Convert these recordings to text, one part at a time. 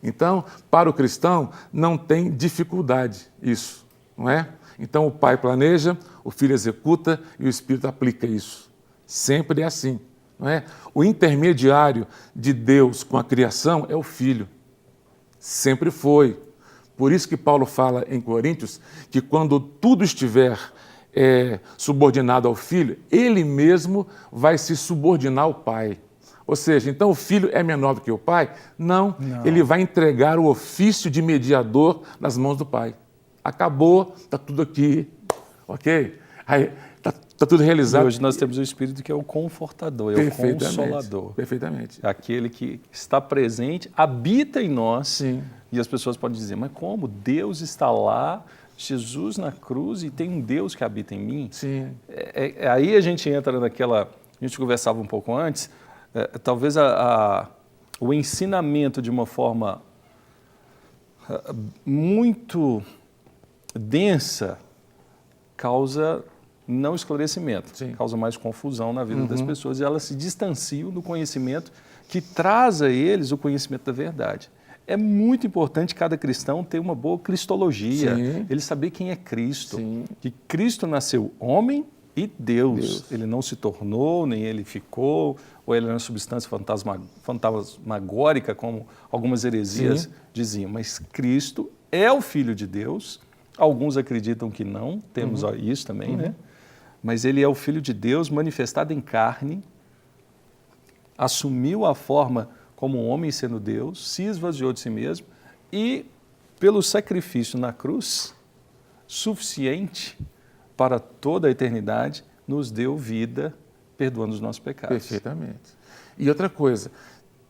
Então, para o cristão, não tem dificuldade isso, não é? Então, o pai planeja, o filho executa e o Espírito aplica isso. Sempre é assim, não é? O intermediário de Deus com a criação é o filho. Sempre foi. Por isso que Paulo fala em Coríntios que quando tudo estiver subordinado ao filho, ele mesmo vai se subordinar ao pai. Ou seja, então o filho é menor do que o pai? Não, ele vai entregar o ofício de mediador nas mãos do pai. Acabou, está tudo aqui, ok? Está tudo realizado. E hoje nós temos o Espírito que é o confortador, é o consolador. Perfeitamente. É aquele que está presente, habita em nós. Sim. E as pessoas podem dizer, mas como? Deus está lá, Jesus na cruz e tem um Deus que habita em mim? Sim. Aí a gente entra naquela... A gente conversava um pouco antes, talvez o ensinamento de uma forma muito densa causa não esclarecimento, Sim. causa mais confusão na vida das pessoas e elas se distanciam do conhecimento que traz a eles o conhecimento da verdade. É muito importante cada cristão ter uma boa cristologia, Sim. ele saber quem é Cristo, Sim. que Cristo nasceu homem e Deus. Ele não se tornou, nem ele ficou, ou ele é uma substância fantasmagórica, como algumas heresias diziam, mas Cristo é o Filho de Deus. Alguns acreditam que não, temos isso também, né? Mas ele é o Filho de Deus manifestado em carne, assumiu a forma como um homem sendo Deus, se esvaziou de si mesmo e, pelo sacrifício na cruz, suficiente para toda a eternidade, nos deu vida, perdoando os nossos pecados. Perfeitamente. E outra coisa,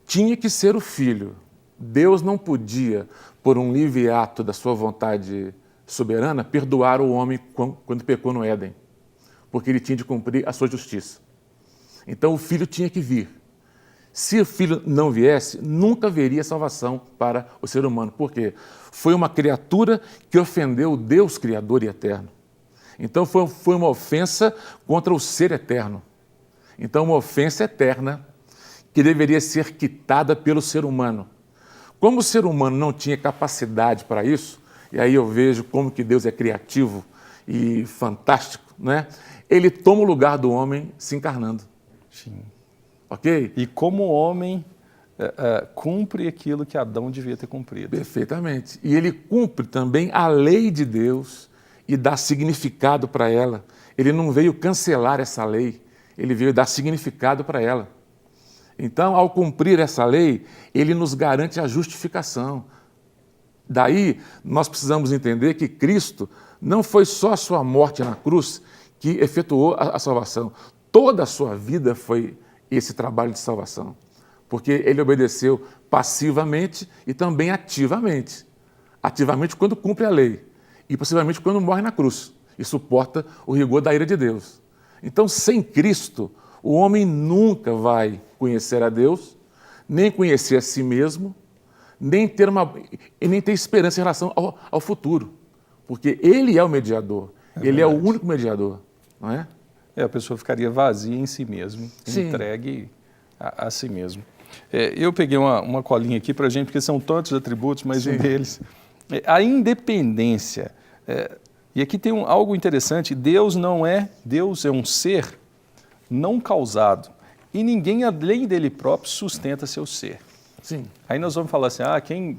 tinha que ser o Filho. Deus não podia, por um livre ato da sua vontade soberana, perdoar o homem quando pecou no Éden, porque ele tinha de cumprir a sua justiça. Então o Filho tinha que vir. Se o Filho não viesse, nunca haveria salvação para o ser humano. Por quê? Foi uma criatura que ofendeu o Deus Criador e Eterno. Então foi uma ofensa contra o ser eterno. Então uma ofensa eterna que deveria ser quitada pelo ser humano. Como o ser humano não tinha capacidade para isso, e aí eu vejo como que Deus é criativo e fantástico, né? Ele toma o lugar do homem se encarnando. Sim. Ok? E como homem, cumpre aquilo que Adão devia ter cumprido. Perfeitamente. E ele cumpre também a lei de Deus e dá significado para ela. Ele não veio cancelar essa lei, ele veio dar significado para ela. Então, ao cumprir essa lei, ele nos garante a justificação. Daí, nós precisamos entender que Cristo não foi só a sua morte na cruz que efetuou a salvação. Toda a sua vida foi esse trabalho de salvação, porque ele obedeceu passivamente e também ativamente. Ativamente quando cumpre a lei e possivelmente quando morre na cruz e suporta o rigor da ira de Deus. Então, sem Cristo, o homem nunca vai conhecer a Deus, nem conhecer a si mesmo, nem ter esperança em relação ao futuro, porque ele é o mediador, ele é o único mediador, não é? A pessoa ficaria vazia em si mesmo, Sim. entregue a si mesmo. Eu peguei uma colinha aqui para a gente, porque são tantos atributos, mas um deles a independência. E aqui tem algo interessante, Deus é um ser não causado, e ninguém além dele próprio sustenta seu ser. Sim. Aí nós vamos falar assim,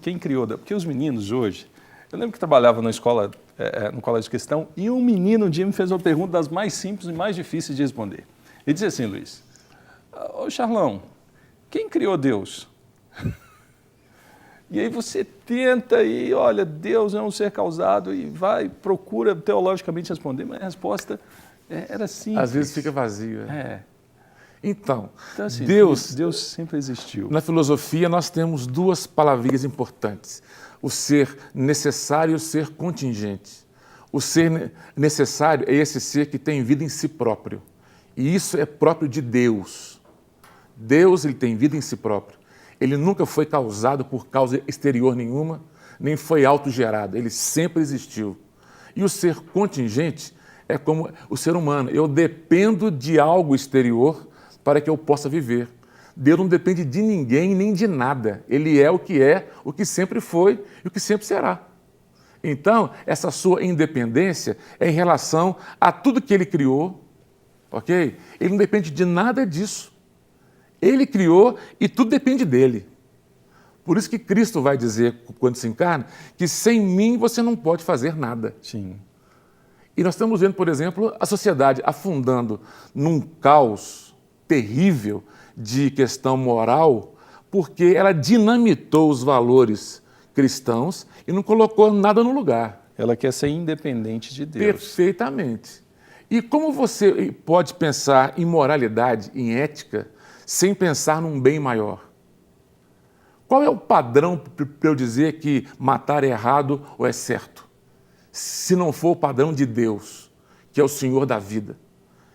quem criou? Porque os meninos hoje, eu lembro que trabalhava na escola, no colégio de questão, e um menino um dia me fez uma pergunta das mais simples e mais difíceis de responder. Ele disse assim, Luiz, ô Charlão, quem criou Deus? E aí você tenta e, olha, Deus é um ser causado e procura teologicamente responder, mas a resposta era simples. Às vezes fica vazio. Então assim, Deus sempre existiu. Na filosofia nós temos duas palavrinhas importantes, o ser necessário e o ser contingente. O ser necessário é esse ser que tem vida em si próprio, e isso é próprio de Deus. Deus, ele tem vida em si próprio. Ele nunca foi causado por causa exterior nenhuma, nem foi autogerado, ele sempre existiu. E o ser contingente é como o ser humano, eu dependo de algo exterior para que eu possa viver. Deus não depende de ninguém nem de nada. Ele é, o que sempre foi e o que sempre será. Então, essa sua independência é em relação a tudo que ele criou, ok? Ele não depende de nada disso. Ele criou e tudo depende dele. Por isso que Cristo vai dizer, quando se encarna, que sem mim você não pode fazer nada. Sim. E nós estamos vendo, por exemplo, a sociedade afundando num caos terrível de questão moral, porque ela dinamitou os valores cristãos e não colocou nada no lugar. Ela quer ser independente de Deus. Perfeitamente. E como você pode pensar em moralidade, em ética, sem pensar num bem maior? Qual é o padrão para eu dizer que matar é errado ou é certo? Se não for o padrão de Deus, que é o Senhor da vida.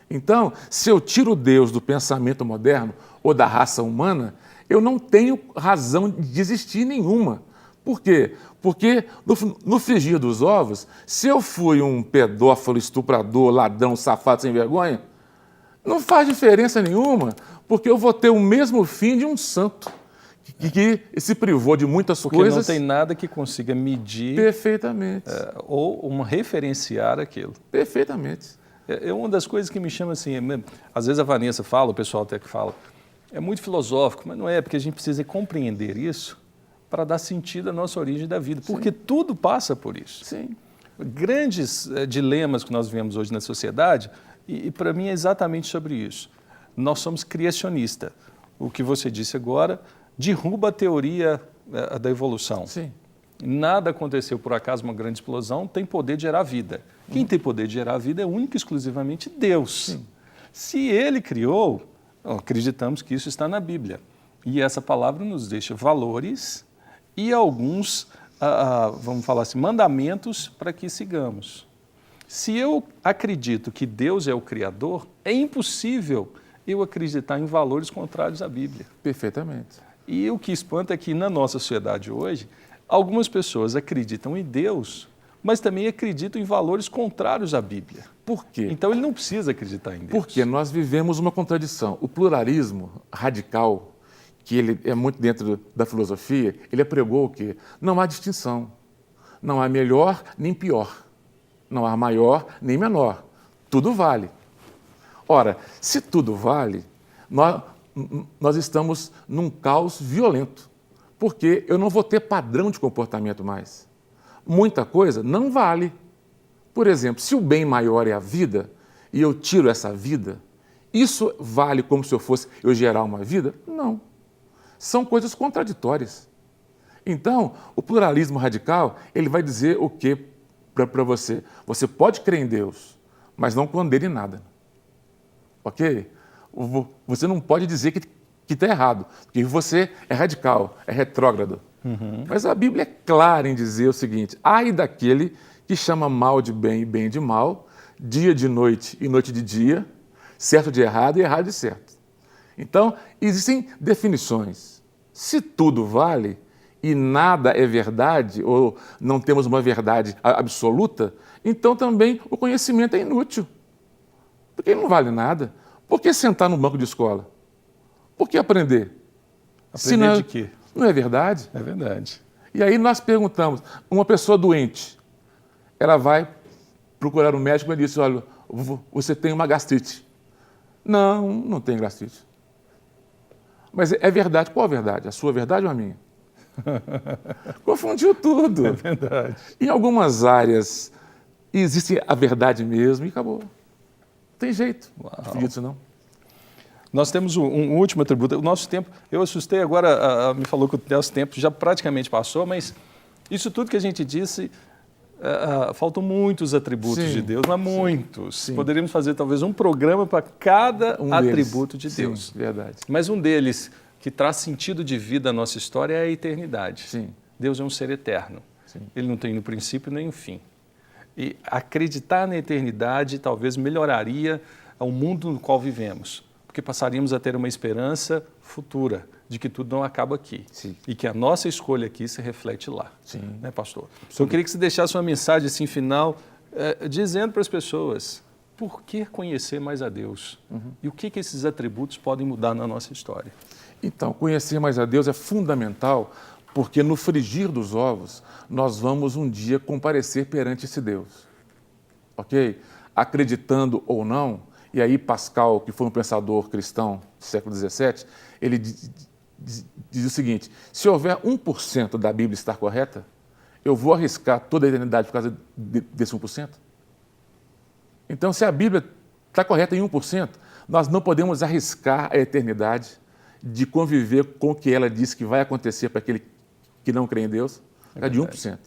Então, se eu tiro Deus do pensamento moderno ou da raça humana, eu não tenho razão de existir nenhuma. Por quê? Porque no frigir dos ovos, se eu fui um pedófilo, estuprador, ladrão, safado, sem vergonha, não faz diferença nenhuma, porque eu vou ter o mesmo fim de um santo, que se privou de muitas porque coisas. Porque não tem nada que consiga medir perfeitamente. Ou referenciar aquilo. Perfeitamente. É uma das coisas que me chama assim, às vezes a Vanessa fala, o pessoal até que fala, é muito filosófico, mas não é, porque a gente precisa compreender isso para dar sentido à nossa origem da vida, porque tudo passa por isso. Sim. Grandes dilemas que nós vemos hoje na sociedade, e para mim é exatamente sobre isso. Nós somos criacionistas. O que você disse agora derruba a teoria da evolução. Sim. Nada aconteceu por acaso, uma grande explosão, tem poder de gerar vida. Quem tem poder de gerar vida é único e exclusivamente Deus. Sim. Se Ele criou, acreditamos que isso está na Bíblia. E essa palavra nos deixa valores e alguns, vamos falar assim, mandamentos para que sigamos. Se eu acredito que Deus é o Criador, é impossível eu acreditar em valores contrários à Bíblia. Perfeitamente. E o que espanta é que na nossa sociedade hoje, algumas pessoas acreditam em Deus, mas também acreditam em valores contrários à Bíblia. Por quê? Então ele não precisa acreditar em Deus. Porque nós vivemos uma contradição. O pluralismo radical, que ele é muito dentro da filosofia, ele pregou o quê? Não há distinção. Não há melhor nem pior. Não há maior nem menor. Tudo vale. Ora, se tudo vale, nós estamos num caos violento. Porque eu não vou ter padrão de comportamento mais. Muita coisa não vale. Por exemplo, se o bem maior é a vida, e eu tiro essa vida, isso vale como se eu gerar uma vida? Não. São coisas contraditórias. Então, o pluralismo radical, ele vai dizer o quê para você? Você pode crer em Deus, mas não condene nada. Ok? Você não pode dizer que está errado, porque você é radical, é retrógrado. Uhum. Mas a Bíblia é clara em dizer o seguinte: ai daquele que chama mal de bem e bem de mal, dia de noite e noite de dia, certo de errado e errado de certo. Então, existem definições. Se tudo vale e nada é verdade, ou não temos uma verdade absoluta, então também o conhecimento é inútil. Porque ele não vale nada. Por que sentar no banco de escola? Por que aprender? Aprender de quê? Não é verdade? É verdade. E aí nós perguntamos, uma pessoa doente, ela vai procurar um médico e ele diz, olha, você tem uma gastrite. Não, não tem gastrite. Mas é verdade. Qual a verdade? A sua verdade ou a minha? Confundiu tudo. É verdade. Em algumas áreas existe a verdade mesmo e acabou. Não tem jeito. Não fugir disso, não. Nós temos um último atributo. O nosso tempo, eu assustei agora, me falou que o nosso tempo já praticamente passou, mas isso tudo que a gente disse, faltam muitos atributos de Deus, mas muitos. Sim. Poderíamos fazer talvez um programa para cada atributo de Deus. Sim, verdade. Mas um deles que traz sentido de vida à nossa história é a eternidade. Sim. Deus é um ser eterno. Sim. Ele não tem no princípio nem no fim. E acreditar na eternidade talvez melhoraria o mundo no qual vivemos, porque passaríamos a ter uma esperança futura de que tudo não acaba aqui. Sim. E que a nossa escolha aqui se reflete lá. Sim. Né, pastor? Então, eu queria que você deixasse uma mensagem assim, final, dizendo para as pessoas por que conhecer mais a Deus? E o que esses atributos podem mudar na nossa história? Então, conhecer mais a Deus é fundamental, porque no frigir dos ovos, nós vamos um dia comparecer perante esse Deus. Ok? Acreditando ou não, e aí Pascal, que foi um pensador cristão do século XVII, ele diz o seguinte: se houver 1% da Bíblia estar correta, eu vou arriscar toda a eternidade por causa desse 1%? Então, se a Bíblia está correta em 1%, nós não podemos arriscar a eternidade de conviver com o que ela diz que vai acontecer para aquele que não crê em Deus, é de 1%.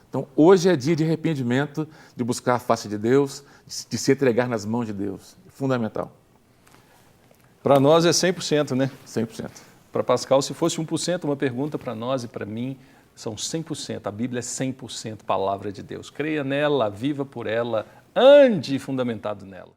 Então, hoje é dia de arrependimento, de buscar a face de Deus, de se entregar nas mãos de Deus. Fundamental. Para nós é 100%, né? 100%. Para Pascal, se fosse 1%, uma pergunta para nós e para mim, são 100%. A Bíblia é 100% palavra de Deus. Creia nela, viva por ela, ande fundamentado nela.